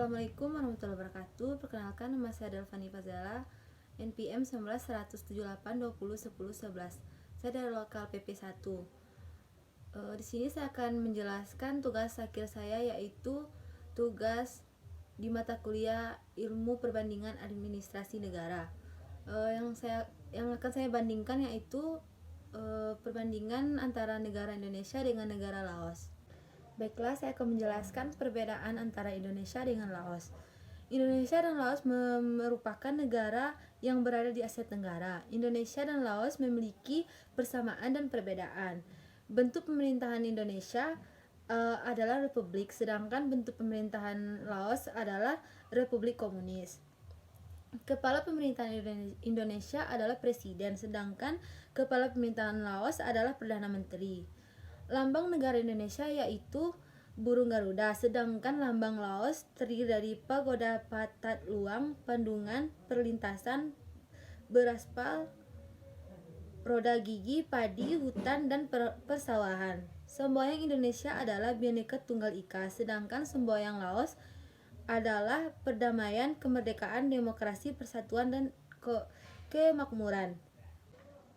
Assalamualaikum warahmatullahi wabarakatuh. Perkenalkan, nama saya Delvani Fazala, NPM 19 178 20 10 11. Saya dari lokal PP1. Di sini saya akan menjelaskan tugas akhir saya, yaitu tugas di mata kuliah Ilmu Perbandingan Administrasi Negara. Yang akan saya bandingkan yaitu perbandingan antara negara Indonesia dengan negara Laos. Baiklah, saya akan menjelaskan perbedaan antara Indonesia dengan Laos. Indonesia dan Laos merupakan negara yang berada di Asia Tenggara. Indonesia dan Laos memiliki persamaan dan perbedaan. Bentuk pemerintahan Indonesia adalah republik, sedangkan bentuk pemerintahan Laos adalah republik komunis. Kepala pemerintahan Indonesia adalah presiden, sedangkan kepala pemerintahan Laos adalah perdana menteri. Lambang negara Indonesia yaitu burung Garuda, sedangkan lambang Laos terdiri dari pagoda Pathat Luang, Pandungan, perlintasan beraspal, roda gigi, padi, hutan, dan persawahan. Semboyan Indonesia adalah Bhinneka Tunggal Ika, sedangkan semboyan Laos adalah perdamaian, kemerdekaan, demokrasi, persatuan, dan kemakmuran.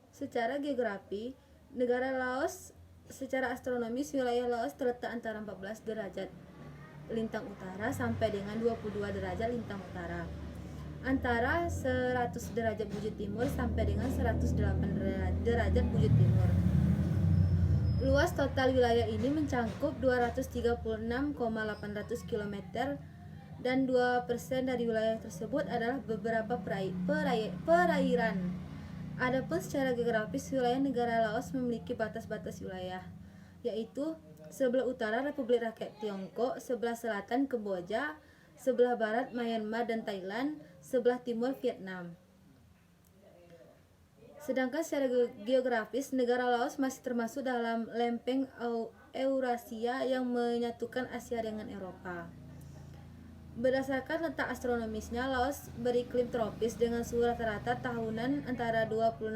Secara geografi, negara Laos secara astronomis, wilayah Laos terletak antara 14 derajat lintang utara sampai dengan 22 derajat lintang utara. Antara 100 derajat bujur timur sampai dengan 108 derajat bujur timur. Luas total wilayah ini mencakup 236,800 km dan 2% dari wilayah tersebut adalah beberapa perairan. Adapun secara geografis, wilayah negara Laos memiliki batas-batas wilayah, yaitu sebelah utara Republik Rakyat Tiongkok, sebelah selatan Kamboja, sebelah barat Myanmar dan Thailand, sebelah timur Vietnam. Sedangkan secara geografis, negara Laos masih termasuk dalam lempeng Eurasia yang menyatukan Asia dengan Eropa. Berdasarkan letak astronomisnya, Laos beriklim tropis dengan suhu rata-rata tahunan antara 26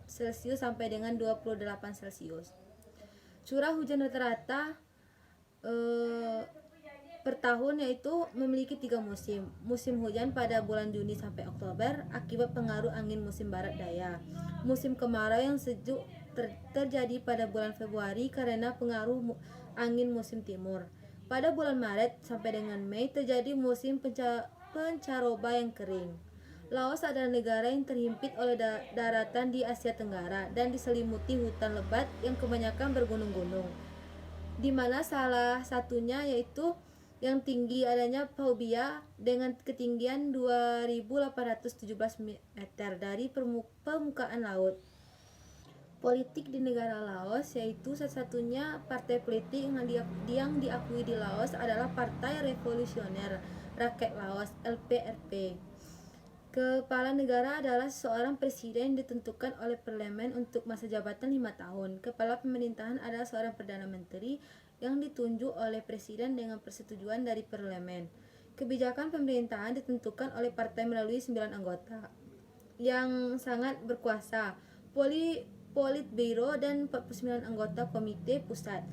Celcius sampai dengan 28 Celcius. Curah hujan rata-rata per tahun yaitu memiliki 3 musim. Musim hujan pada bulan Juni sampai Oktober akibat pengaruh angin musim barat daya. Musim kemarau yang sejuk terjadi pada bulan Februari karena pengaruh angin musim timur. Pada bulan Maret sampai dengan Mei terjadi musim pancaroba yang kering. Laos adalah negara yang terhimpit oleh daratan di Asia Tenggara dan diselimuti hutan lebat yang kebanyakan bergunung-gunung, di mana salah satunya yaitu yang tinggi adanya Phoobia dengan ketinggian 2.817 meter dari permukaan laut. Politik di negara Laos yaitu satu-satunya partai politik yang diakui di Laos adalah Partai Revolusioner Rakyat Laos (LPRP). Kepala negara adalah seorang presiden ditentukan oleh parlemen untuk masa jabatan 5 tahun. Kepala pemerintahan adalah seorang perdana menteri yang ditunjuk oleh presiden dengan persetujuan dari parlemen. Kebijakan pemerintahan ditentukan oleh partai melalui 9 anggota yang sangat berkuasa, Politbiro, dan 49 anggota Komite Pusat.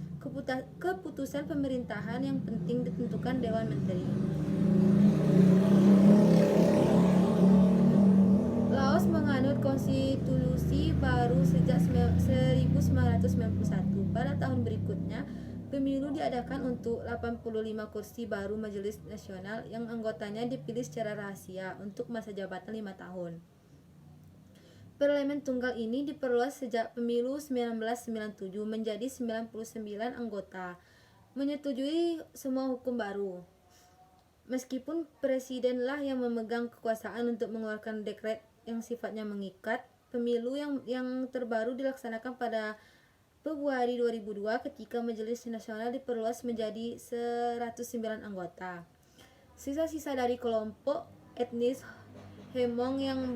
Keputusan pemerintahan yang penting ditentukan Dewan Menteri. Laos menganut konstitusi baru sejak 1991. Pada tahun berikutnya, pemilu diadakan untuk 85 kursi baru Majelis Nasional yang anggotanya dipilih secara rahasia untuk masa jabatan 5 tahun. Parlemen tunggal ini diperluas sejak pemilu 1997 menjadi 99 anggota, menyetujui semua hukum baru. Meskipun presidenlah yang memegang kekuasaan untuk mengeluarkan dekret yang sifatnya mengikat, pemilu yang terbaru dilaksanakan pada Februari 2002 ketika Majelis Nasional diperluas menjadi 109 anggota. Sisa-sisa dari kelompok etnis Hmong yang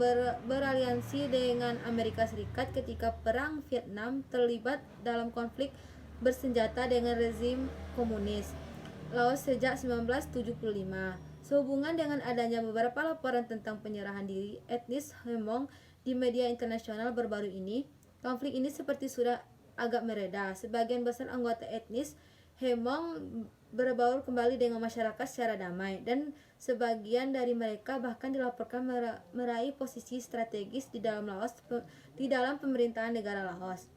beraliansi dengan Amerika Serikat ketika Perang Vietnam terlibat dalam konflik bersenjata dengan rezim komunis Laos sejak 1975. Sehubungan dengan adanya beberapa laporan tentang penyerahan diri etnis Hmong di media internasional baru-baru ini, konflik ini seperti sudah agak mereda. Sebagian besar anggota etnis Hmong berbaur kembali dengan masyarakat secara damai, dan sebagian dari mereka bahkan dilaporkan meraih posisi strategis di dalam pemerintahan negara Laos.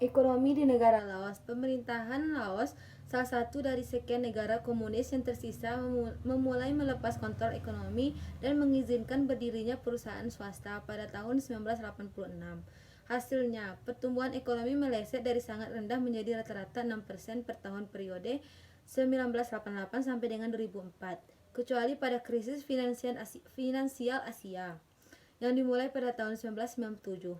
Ekonomi di negara Laos. Pemerintahan Laos, salah satu dari sekian negara komunis yang tersisa, memulai melepas kontrol ekonomi dan mengizinkan berdirinya perusahaan swasta pada tahun 1986. Hasilnya, pertumbuhan ekonomi meleset dari sangat rendah menjadi rata-rata 6% per tahun periode 1988 sampai dengan 2004, kecuali pada krisis finansial Asia yang dimulai pada tahun 1997.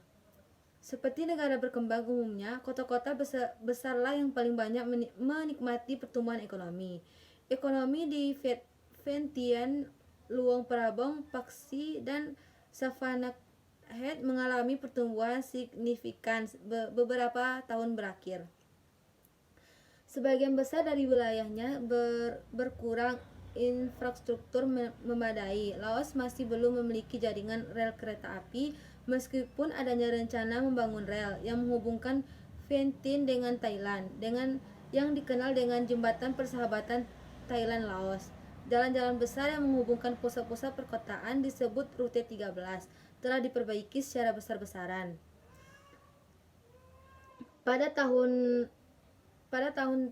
Seperti negara berkembang umumnya, kota-kota besarlah yang paling banyak menikmati pertumbuhan ekonomi. Ekonomi di Vientiane, Luang Prabang, Paksi, dan Savannakhet mengalami pertumbuhan signifikan beberapa tahun berakhir. Sebagian besar dari wilayahnya berkurang infrastruktur memadai. Laos masih belum memiliki jaringan rel kereta api, meskipun adanya rencana membangun rel yang menghubungkan Vientiane dengan Thailand, yang dikenal dengan Jembatan Persahabatan Thailand-Laos. Jalan-jalan besar yang menghubungkan pusat-pusat perkotaan disebut Rute 13 telah diperbaiki secara besar-besaran. Pada tahun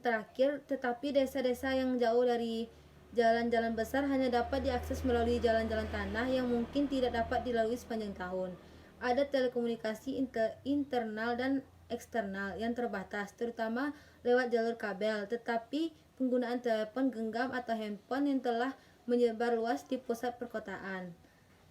terakhir, tetapi desa-desa yang jauh dari jalan-jalan besar hanya dapat diakses melalui jalan-jalan tanah yang mungkin tidak dapat dilalui sepanjang tahun. Ada telekomunikasi internal dan eksternal yang terbatas, terutama lewat jalur kabel, tetapi penggunaan telepon genggam atau handphone yang telah menyebar luas di pusat perkotaan.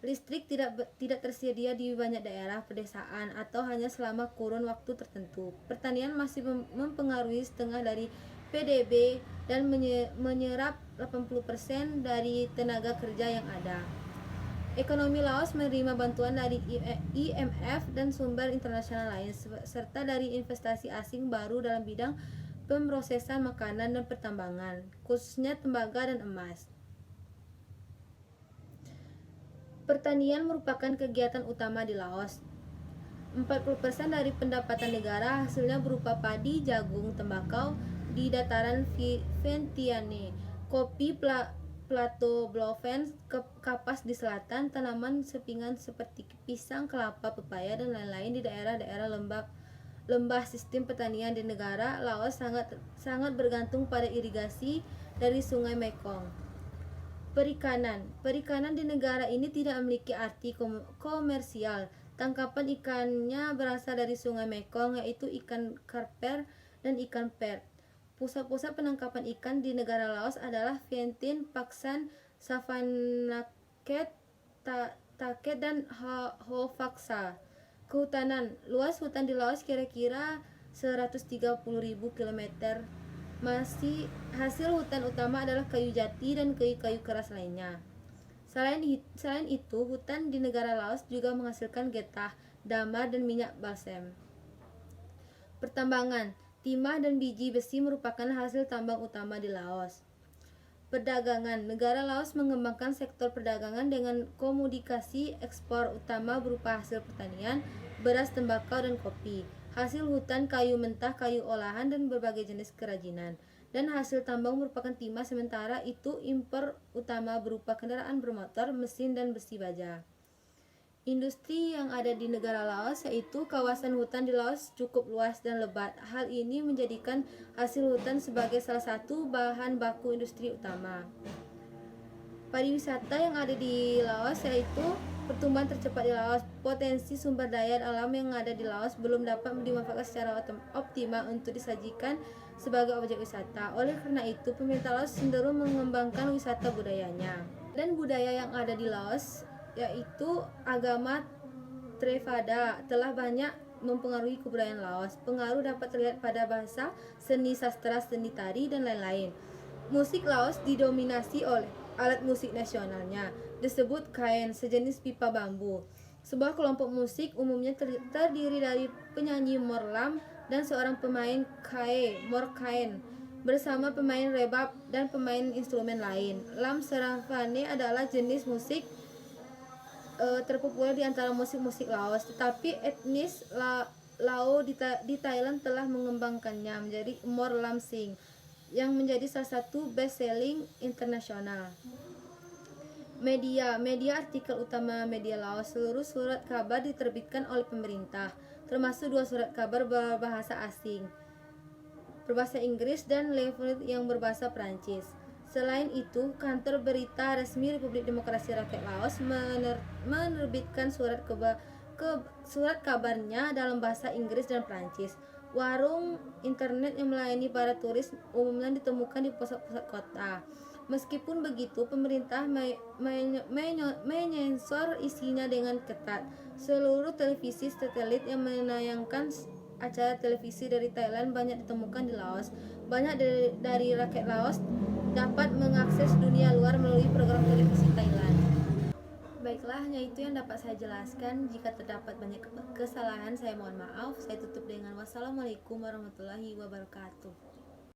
Listrik tidak tersedia di banyak daerah pedesaan atau hanya selama kurun waktu tertentu. Pertanian masih mempengaruhi setengah dari PDB dan menyerap 80% dari tenaga kerja yang ada. Ekonomi Laos menerima bantuan dari IMF dan sumber internasional lain, serta dari investasi asing baru dalam bidang pemrosesan makanan dan pertambangan, khususnya tembaga dan emas. Pertanian merupakan kegiatan utama di Laos. 40% dari pendapatan negara hasilnya berupa padi, jagung, tembakau di dataran Vientiane, kopi, Plateau Bluffens, kapas di selatan, tanaman sepingan seperti pisang, kelapa, pepaya, dan lain-lain di daerah-daerah lembah. Sistem pertanian di negara Laos sangat bergantung pada irigasi dari Sungai Mekong. Perikanan di negara ini tidak memiliki arti komersial. Tangkapan ikannya berasal dari Sungai Mekong, yaitu ikan karper dan ikan perch. Pusat-pusat penangkapan ikan di negara Laos adalah Vientiane, Pak San, Savannakhet, Thaket, dan Ho Phac Sa. Kehutanan. Luas hutan di Laos kira-kira 130.000 km. Hasil hutan utama adalah kayu jati dan kayu-kayu keras lainnya. Selain itu, hutan di negara Laos juga menghasilkan getah, damar, dan minyak balsam. Pertambangan. Timah dan biji besi merupakan hasil tambang utama di Laos. Perdagangan. Negara Laos mengembangkan sektor perdagangan dengan komoditi ekspor utama berupa hasil pertanian, beras, tembakau, dan kopi. Hasil hutan, kayu mentah, kayu olahan, dan berbagai jenis kerajinan. Dan hasil tambang merupakan timah, sementara itu impor utama berupa kendaraan bermotor, mesin, dan besi baja. Industri yang ada di negara Laos, yaitu kawasan hutan di Laos cukup luas dan lebat. Hal ini menjadikan hasil hutan sebagai salah satu bahan baku industri utama. Pariwisata yang ada di Laos, yaitu pertumbuhan tercepat di Laos. Potensi sumber daya alam yang ada di Laos belum dapat dimanfaatkan secara optimal untuk disajikan sebagai objek wisata. Oleh karena itu, pemerintah Laos cenderung mengembangkan wisata budayanya. Dan budaya yang ada di Laos, yaitu agama Theravada, telah banyak mempengaruhi kebudayaan Laos. Pengaruh dapat terlihat pada bahasa, seni sastra, seni tari, dan lain-lain. Musik Laos didominasi oleh alat musik nasionalnya, disebut khaen, sejenis pipa bambu. Sebuah kelompok musik umumnya terdiri dari penyanyi morlam dan seorang pemain khaen, bersama pemain rebab dan pemain instrumen lain. Lam Sarafane adalah jenis musik terpopuler di antara musik-musik Laos, tetapi etnis Lao di Thailand telah mengembangkannya menjadi Mor Lam Sing. yang menjadi salah satu best-selling internasional. Media artikel utama media Laos. Seluruh surat kabar diterbitkan oleh pemerintah, termasuk 2 surat kabar berbahasa asing, berbahasa Inggris dan Le Figaro yang berbahasa Prancis. Selain itu, kantor berita resmi Republik Demokrasi Rakyat Laos menerbitkan surat kabarnya dalam bahasa Inggris dan Prancis. Warung internet yang melayani para turis umumnya ditemukan di pusat-pusat kota. Meskipun begitu, pemerintah menyensor isinya dengan ketat. Seluruh televisi satelit yang menayangkan acara televisi dari Thailand banyak ditemukan di Laos. Banyak dari rakyat Laos dapat mengakses dunia luar melalui program televisi Thailand. Baiklah, hanya itu yang dapat saya jelaskan. Jika terdapat banyak kesalahan, saya mohon maaf. Saya tutup dengan wassalamualaikum warahmatullahi wabarakatuh.